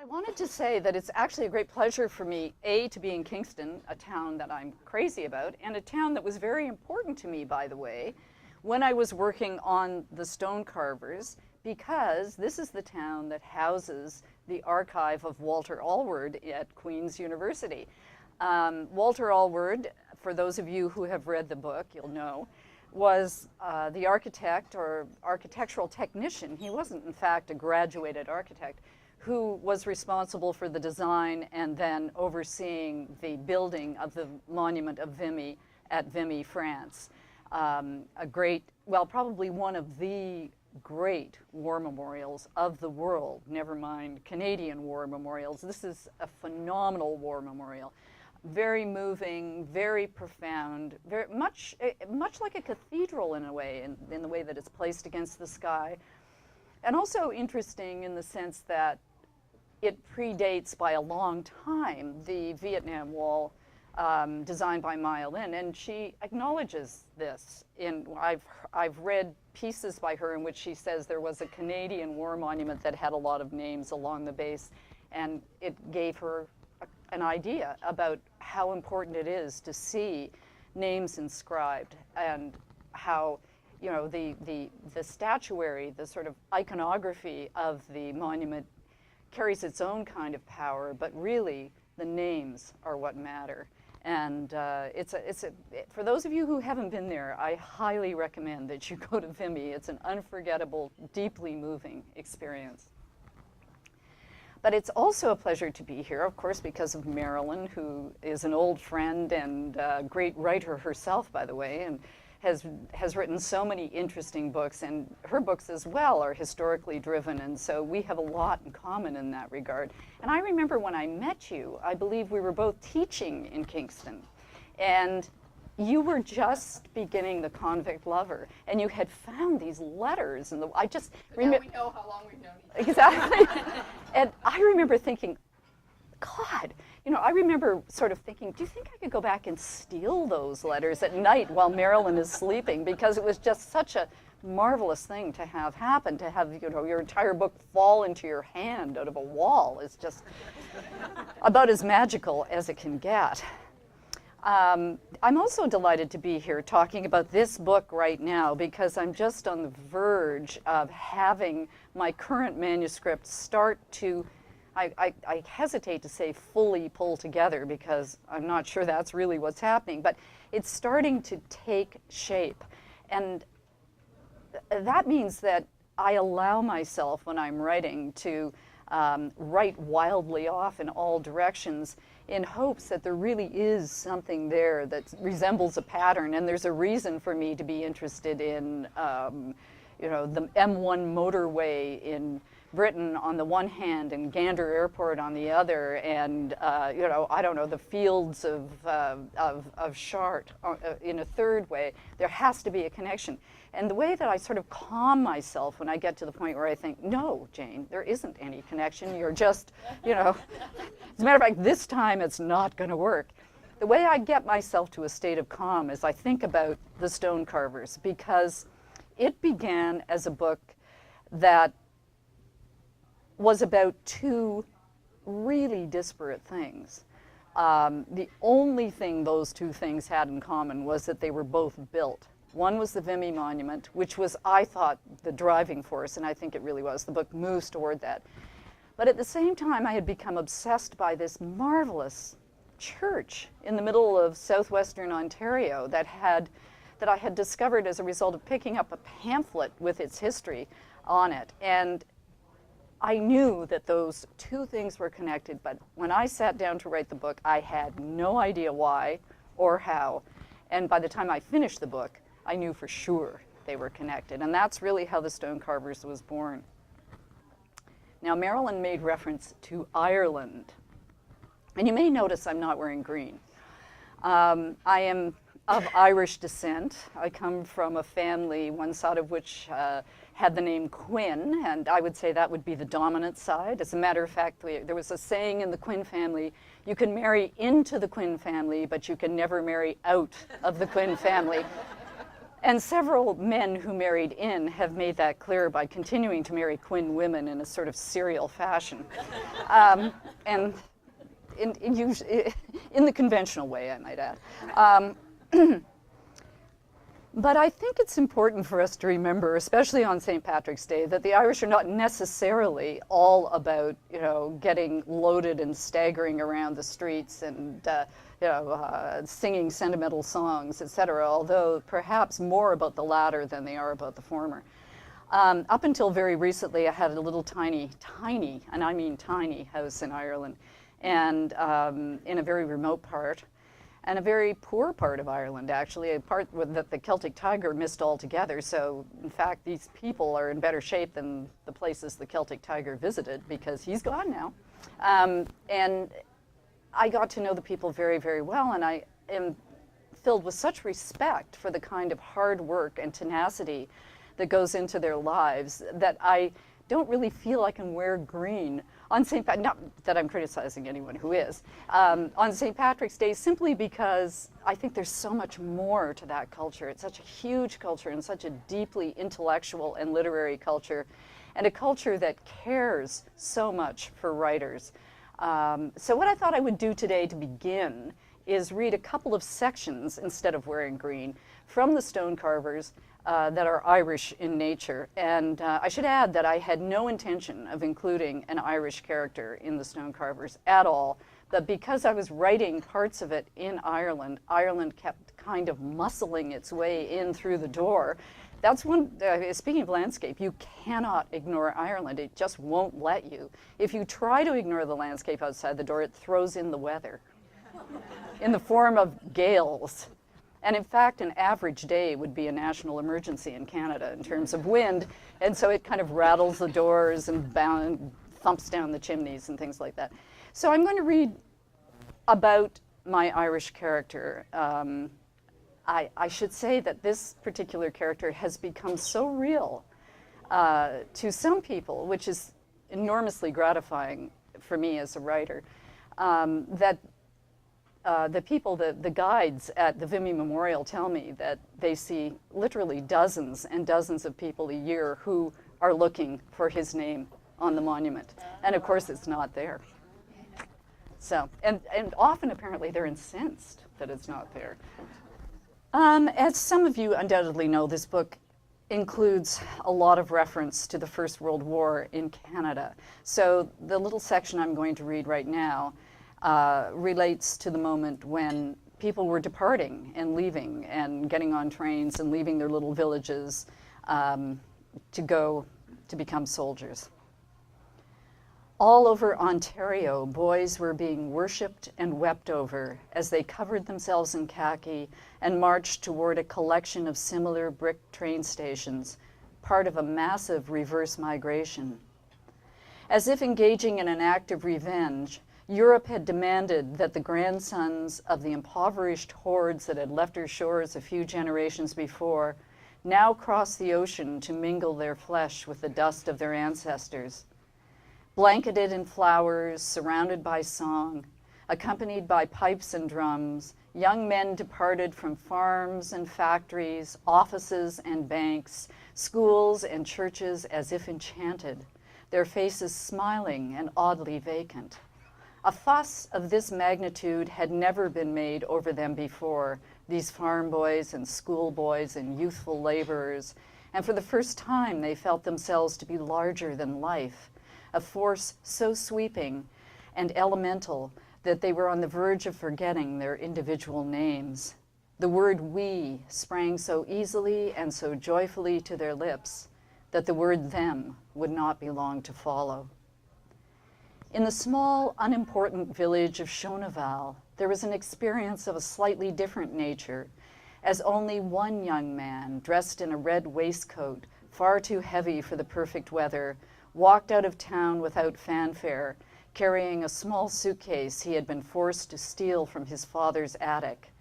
I wanted to say that it's actually a great pleasure for me, A, to be in Kingston, a town that I'm crazy about, and a town that was very important to me, by the way, when I was working on the stone carvers, because this is the town that houses the archive of Walter Allward at Queen's University. Walter Allward, for those of you who have read the book, you'll know, was the architect or architectural technician. He wasn't, in fact, a graduated architect, who was responsible for the design and then overseeing the building of the monument of Vimy at Vimy, France. A great, well, probably one of the great war memorials of the world, never mind Canadian war memorials. This is a phenomenal war memorial. Very moving, very profound, very much like a cathedral in a way, in the way that it's placed against the sky. And also interesting in the sense that it predates by a long time the Vietnam Wall designed by Maya Lin, and she acknowledges this. I've read pieces by her in which she says there was a Canadian war monument that had a lot of names along the base, and it gave her an idea about how important it is to see names inscribed and how, you know, the statuary, the sort of iconography of the monument carries its own kind of power, but really the names are what matter. And for those of you who haven't been there, I highly recommend that you go to Vimy. It's an unforgettable, deeply moving experience. But it's also a pleasure to be here, of course, because of Marilyn, who is an old friend and a great writer herself, by the way, and has written so many interesting books, and her books as well are historically driven, and so we have a lot in common in that regard. And I remember when I met you, I believe we were both teaching in Kingston, and you were just beginning The Convict Lover, and you had found these letters, and I just remember. Now we know how long we've known each other. Exactly. And I remember thinking, God, you know, I remember sort of thinking, do you think I could go back and steal those letters at night while Marilyn is sleeping? Because it was just such a marvelous thing to have happen, to have, you know, your entire book fall into your hand out of a wall is just about as magical as it can get. I'm also delighted to be here talking about this book right now because I'm just on the verge of having my current manuscript start to, I hesitate to say fully pull together because I'm not sure that's really what's happening, but it's starting to take shape. And that means that I allow myself when I'm writing to write wildly off in all directions in hopes that there really is something there that resembles a pattern, and there's a reason for me to be interested in you know, the M1 motorway in Britain on the one hand and Gander Airport on the other, and you know, I don't know, the fields of Chartres in a third way. There has to be a connection. And the way that I sort of calm myself when I get to the point where I think, no, Jane, there isn't any connection. You're just, you know, as a matter of fact, this time it's not going to work. The way I get myself to a state of calm is I think about the stone carvers, because it began as a book that was about two really disparate things. The only thing those two things had in common was that they were both built. One was the Vimy Monument, which was, I thought, the driving force, and I think it really was. The book moves toward that. But at the same time, I had become obsessed by this marvelous church in the middle of southwestern Ontario that I had discovered as a result of picking up a pamphlet with its history on it. And I knew that those two things were connected, but when I sat down to write the book, I had no idea why or how. And by the time I finished the book, I knew for sure they were connected. And that's really how The Stone Carvers was born. Now, Marilyn made reference to Ireland. And you may notice I'm not wearing green. I am of Irish descent. I come from a family, one side of which had the name Quinn, and I would say that would be the dominant side. As a matter of fact, there was a saying in the Quinn family, you can marry into the Quinn family, but you can never marry out of the Quinn family. And several men who married in have made that clear by continuing to marry Quinn women in a sort of serial fashion. And in the conventional way, I might add. But I think it's important for us to remember, especially on St. Patrick's Day, that the Irish are not necessarily all about, getting loaded and staggering around the streets and, singing sentimental songs, etc., although perhaps more about the latter than they are about the former. Up until very recently, I had a little tiny, and I mean tiny, house in Ireland, and in a very remote part. And a very poor part of Ireland, actually, a part that the Celtic Tiger missed altogether. So, in fact, these people are in better shape than the places the Celtic Tiger visited, because he's gone now. And I got to know the people very, very well, and I am filled with such respect for the kind of hard work and tenacity that goes into their lives that I don't really feel I can wear green on not that I'm criticizing anyone who is, on St. Patrick's Day, simply because I think there's so much more to that culture. It's such a huge culture and such a deeply intellectual and literary culture, and a culture that cares so much for writers. So what I thought I would do today to begin is read a couple of sections, instead of wearing green, from the stone carvers that are Irish in nature. And I should add that I had no intention of including an Irish character in the stone carvers at all, but because I was writing parts of it in Ireland, Ireland kept kind of muscling its way in through the door. That's one, speaking of landscape, you cannot ignore Ireland. It just won't let you. If you try to ignore the landscape outside the door, it throws in the weather in the form of gales. And in fact, an average day would be a national emergency in Canada in terms of wind. And so it kind of rattles the doors and thumps down the chimneys and things like that. So I'm going to read about my Irish character. I should say that this particular character has become so real to some people, which is enormously gratifying for me as a writer, that the people, the guides at the Vimy Memorial tell me that they see literally dozens and dozens of people a year who are looking for his name on the monument. And of course it's not there. So, and often apparently they're incensed that it's not there. As some of you undoubtedly know, this book includes a lot of reference to the First World War in Canada. So the little section I'm going to read right now relates to the moment when people were departing and leaving and getting on trains and leaving their little villages to go to become soldiers. All over Ontario, boys were being worshipped and wept over as they covered themselves in khaki and marched toward a collection of similar brick train stations, part of a massive reverse migration. As if engaging in an act of revenge, Europe had demanded that the grandsons of the impoverished hordes that had left her shores a few generations before now cross the ocean to mingle their flesh with the dust of their ancestors. Blanketed in flowers, surrounded by song, accompanied by pipes and drums, young men departed from farms and factories, offices and banks, schools and churches as if enchanted, their faces smiling and oddly vacant. A fuss of this magnitude had never been made over them before, these farm boys and schoolboys and youthful laborers, and for the first time they felt themselves to be larger than life, a force so sweeping and elemental that they were on the verge of forgetting their individual names. The word "we" sprang so easily and so joyfully to their lips that the word "them" would not be long to follow. In the small, unimportant village of Shonaval, there was an experience of a slightly different nature, as only one young man, dressed in a red waistcoat, far too heavy for the perfect weather, walked out of town without fanfare, carrying a small suitcase he had been forced to steal from his father's attic.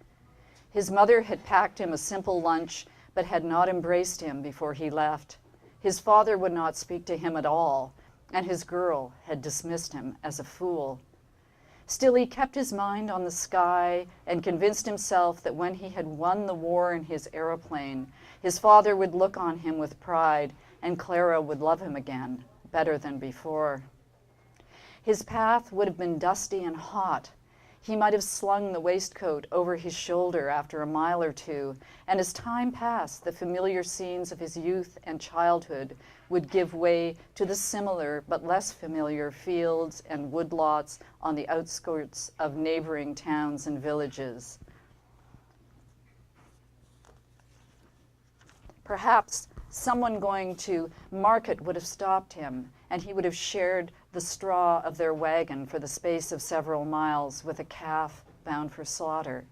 His mother had packed him a simple lunch, but had not embraced him before he left. His father would not speak to him at all, and his girl had dismissed him as a fool. Still, he kept his mind on the sky and convinced himself that when he had won the war in his aeroplane, his father would look on him with pride and Clara would love him again, better than before. His path would have been dusty and hot. He might have slung the waistcoat over his shoulder after a mile or two, and as time passed, the familiar scenes of his youth and childhood would give way to the similar but less familiar fields and woodlots on the outskirts of neighboring towns and villages. Perhaps someone going to market would have stopped him, and he would have shared the straw of their wagon for the space of several miles with a calf bound for slaughter.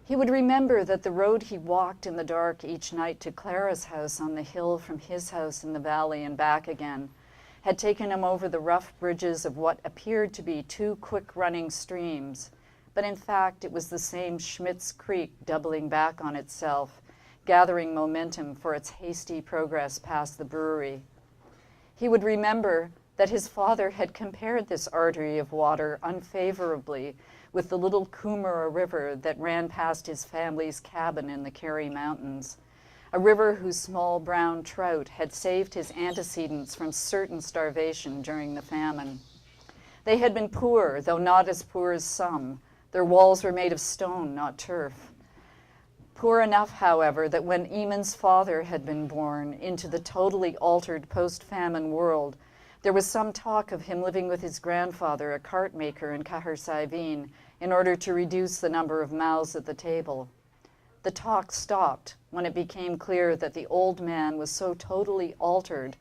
He would remember that the road he walked in the dark each night to Clara's house on the hill from his house in the valley and back again had taken him over the rough bridges of what appeared to be two quick-running streams, but in fact it was the same Schmidt's Creek doubling back on itself, gathering momentum for its hasty progress past the brewery. He would remember that his father had compared this artery of water unfavorably with the little Coomera River that ran past his family's cabin in the Kerry Mountains, a river whose small brown trout had saved his antecedents from certain starvation during the famine. They had been poor, though not as poor as some. Their walls were made of stone, not turf. Poor enough, however, that when Eamon's father had been born into the totally altered post-famine world, there was some talk of him living with his grandfather, a cart maker in Cahersiveen, in order to reduce the number of mouths at the table. The talk stopped when it became clear that the old man was so totally altered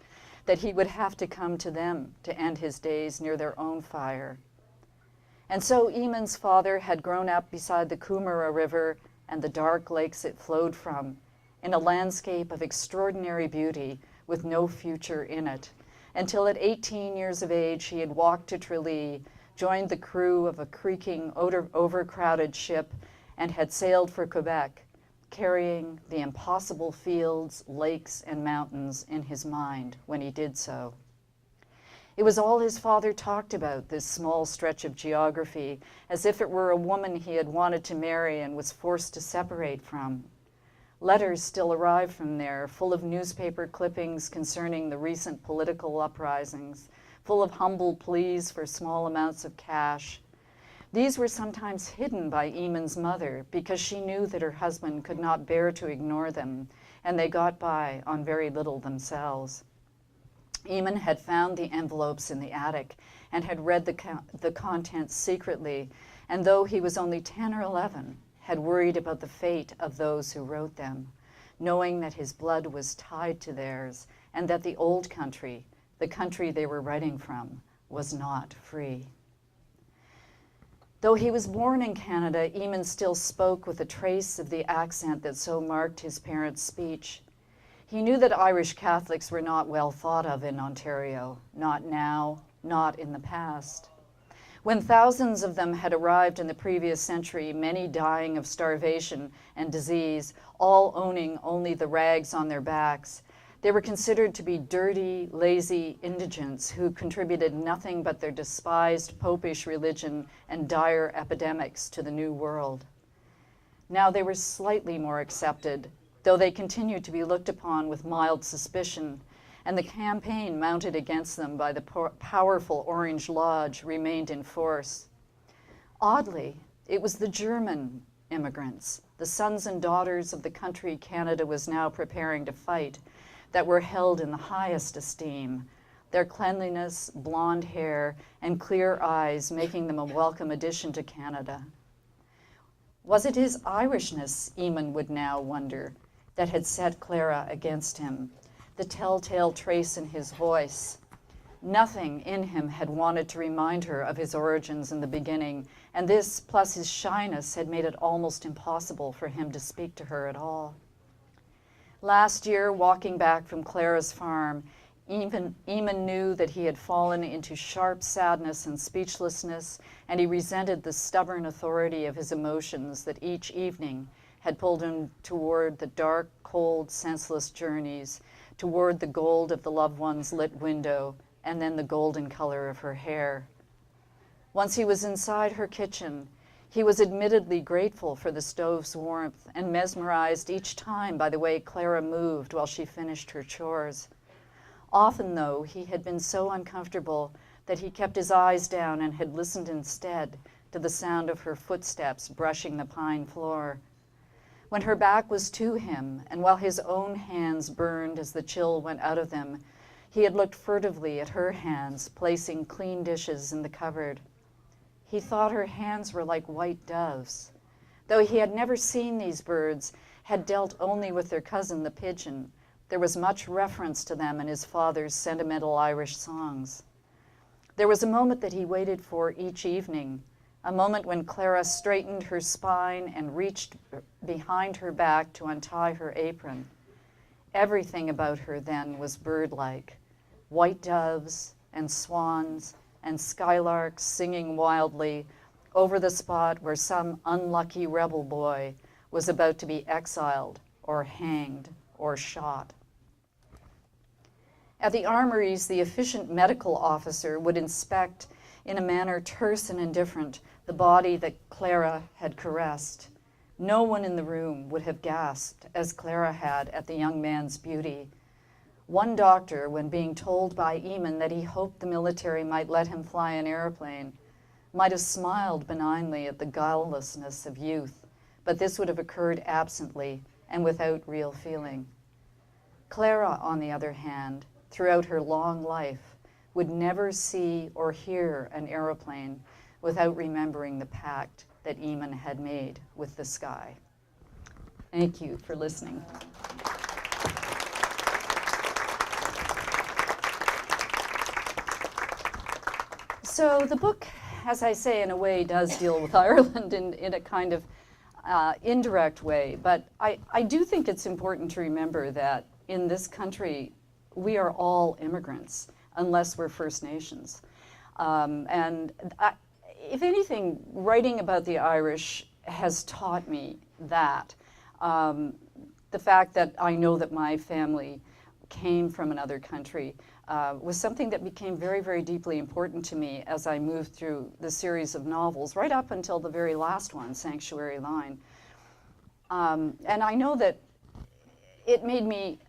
that he would have to come to them to end his days near their own fire. And so Eamon's father had grown up beside the Coomera River and the dark lakes it flowed from, in a landscape of extraordinary beauty with no future in it, until at 18 years of age he had walked to Tralee, joined the crew of a creaking, overcrowded ship, and had sailed for Quebec, carrying the impossible fields, lakes, and mountains in his mind when he did so. It was all his father talked about, this small stretch of geography, as if it were a woman he had wanted to marry and was forced to separate from. Letters still arrived from there, full of newspaper clippings concerning the recent political uprisings, full of humble pleas for small amounts of cash. These were sometimes hidden by Eamon's mother because she knew that her husband could not bear to ignore them, and they got by on very little themselves. Eamon had found the envelopes in the attic and had read the contents secretly, and though he was only 10 or 11, had worried about the fate of those who wrote them, knowing that his blood was tied to theirs and that the old country, the country they were writing from, was not free. Though he was born in Canada, Eamon still spoke with a trace of the accent that so marked his parents' speech. He knew that Irish Catholics were not well thought of in Ontario, not now, not in the past. When thousands of them had arrived in the previous century, many dying of starvation and disease, all owning only the rags on their backs, they were considered to be dirty, lazy indigents who contributed nothing but their despised popish religion and dire epidemics to the New World. Now they were slightly more accepted, though they continued to be looked upon with mild suspicion, and the campaign mounted against them by the powerful Orange Lodge remained in force. Oddly, it was the German immigrants, the sons and daughters of the country Canada was now preparing to fight, that were held in the highest esteem, their cleanliness, blonde hair, and clear eyes making them a welcome addition to Canada. Was it his Irishness, Eamon would now wonder, that had set Clara against him, the telltale trace in his voice? Nothing in him had wanted to remind her of his origins in the beginning, and this, plus his shyness, had made it almost impossible for him to speak to her at all. Last year, walking back from Clara's farm, Eamon knew that he had fallen into sharp sadness and speechlessness, and he resented the stubborn authority of his emotions that each evening had pulled him toward the dark, cold, senseless journeys, toward the gold of the loved one's lit window, and then the golden color of her hair. Once he was inside her kitchen, he was admittedly grateful for the stove's warmth and mesmerized each time by the way Clara moved while she finished her chores. Often, though, he had been so uncomfortable that he kept his eyes down and had listened instead to the sound of her footsteps brushing the pine floor. When her back was to him, and while his own hands burned as the chill went out of them, he had looked furtively at her hands, placing clean dishes in the cupboard. He thought her hands were like white doves. Though he had never seen these birds, had dealt only with their cousin the pigeon, there was much reference to them in his father's sentimental Irish songs. There was a moment that he waited for each evening, a moment when Clara straightened her spine and reached behind her back to untie her apron. Everything about her then was bird-like, white doves and swans and skylarks singing wildly over the spot where some unlucky rebel boy was about to be exiled or hanged or shot. At the armories, the efficient medical officer would inspect in a manner terse and indifferent the body that Clara had caressed. No one in the room would have gasped as Clara had at the young man's beauty. One doctor, when being told by Eamon that he hoped the military might let him fly an airplane, might have smiled benignly at the guilelessness of youth, but this would have occurred absently and without real feeling. Clara, on the other hand, throughout her long life, would never see or hear an aeroplane without remembering the pact that Eamon had made with the sky. Thank you for listening. So the book, as I say, in a way does deal with Ireland in a kind of indirect way, but I do think it's important to remember that in this country, we are all immigrants, unless we're First Nations. If anything, writing about the Irish has taught me that. The fact that I know that my family came from another country was something that became very, very deeply important to me as I moved through the series of novels, right up until the very last one, Sanctuary Line. And I know that it made me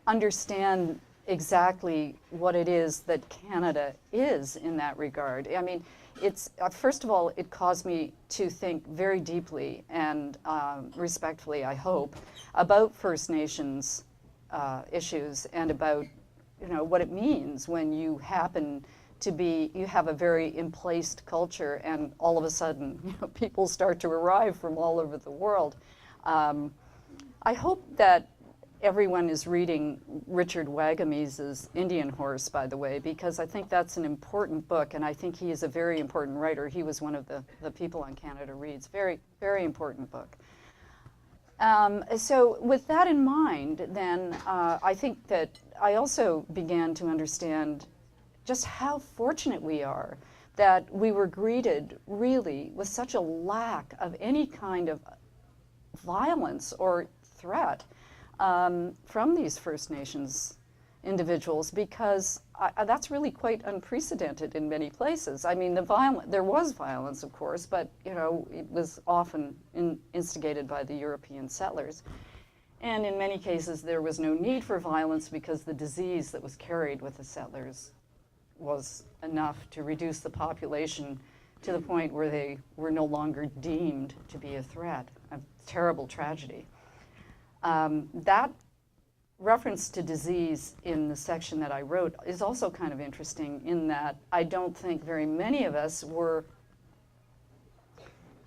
understand exactly what it is that Canada is in that regard. I mean, it's first of all, it caused me to think very deeply and respectfully, I hope, about First Nations issues and about, you know, what it means when you happen to be, you have a very emplaced culture and all of a sudden, you know, people start to arrive from all over the world. I hope that everyone is reading Richard Wagamese's Indian Horse, by the way, because I think that's an important book, and I think he is a very important writer. He was one of the people on Canada Reads. Very, very important book. So with that in mind, then, I think that I also began to understand just how fortunate we are that we were greeted, really, with such a lack of any kind of violence or threat from these First Nations individuals, because that's really quite unprecedented in many places. I mean, there was violence, of course, but you know, it was often instigated by the European settlers. And in many cases, there was no need for violence because the disease that was carried with the settlers was enough to reduce the population to the point where they were no longer deemed to be a threat. A terrible tragedy. That reference to disease in the section that I wrote is also kind of interesting in that I don't think very many of us were,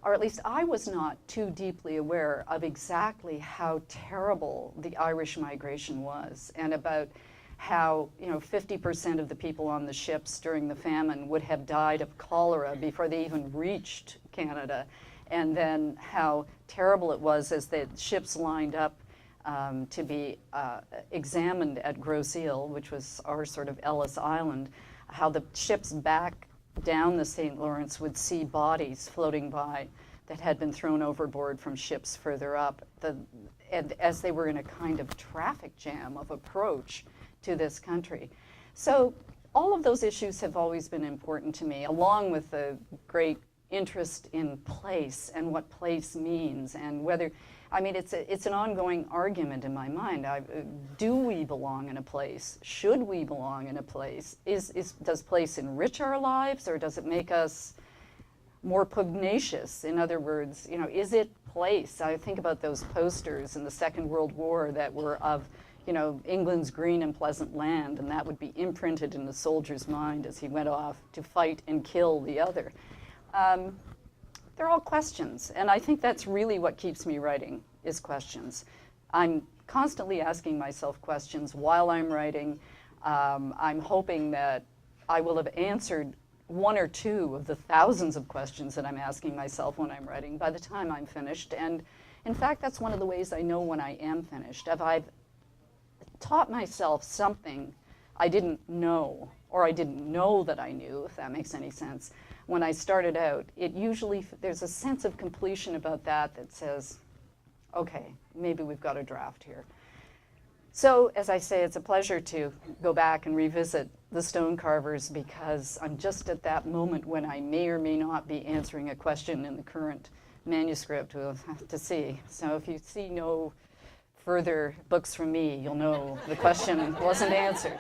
or at least I was not too deeply aware of exactly how terrible the Irish migration was, and about how, you know, 50% of the people on the ships during the famine would have died of cholera before they even reached Canada, and then how terrible it was as the ships lined up to be examined at Grosse Ile, which was our sort of Ellis Island, how the ships back down the St. Lawrence would see bodies floating by that had been thrown overboard from ships further up, and as they were in a kind of traffic jam of approach to this country. So all of those issues have always been important to me, along with the great interest in place and what place means, and whether, I mean, it's an ongoing argument in my mind. Do we belong in a place? Should we belong in a place? Does place enrich our lives, or does it make us more pugnacious? In other words, you know, is it place? I think about those posters in the Second World War that were of, you know, England's green and pleasant land, and that would be imprinted in the soldier's mind as he went off to fight and kill the other. They're all questions, and I think that's really what keeps me writing, is questions. I'm constantly asking myself questions while I'm writing. I'm hoping that I will have answered one or two of the thousands of questions that I'm asking myself when I'm writing by the time I'm finished. And in fact, that's one of the ways I know when I am finished. If I've taught myself something I didn't know, or I didn't know that I knew, if that makes any sense, when I started out, it usually, there's a sense of completion about that that says, okay, maybe we've got a draft here. So, as I say, it's a pleasure to go back and revisit the stone carvers, because I'm just at that moment when I may or may not be answering a question in the current manuscript. We'll have to see. So if you see no further books from me, you'll know the question wasn't answered.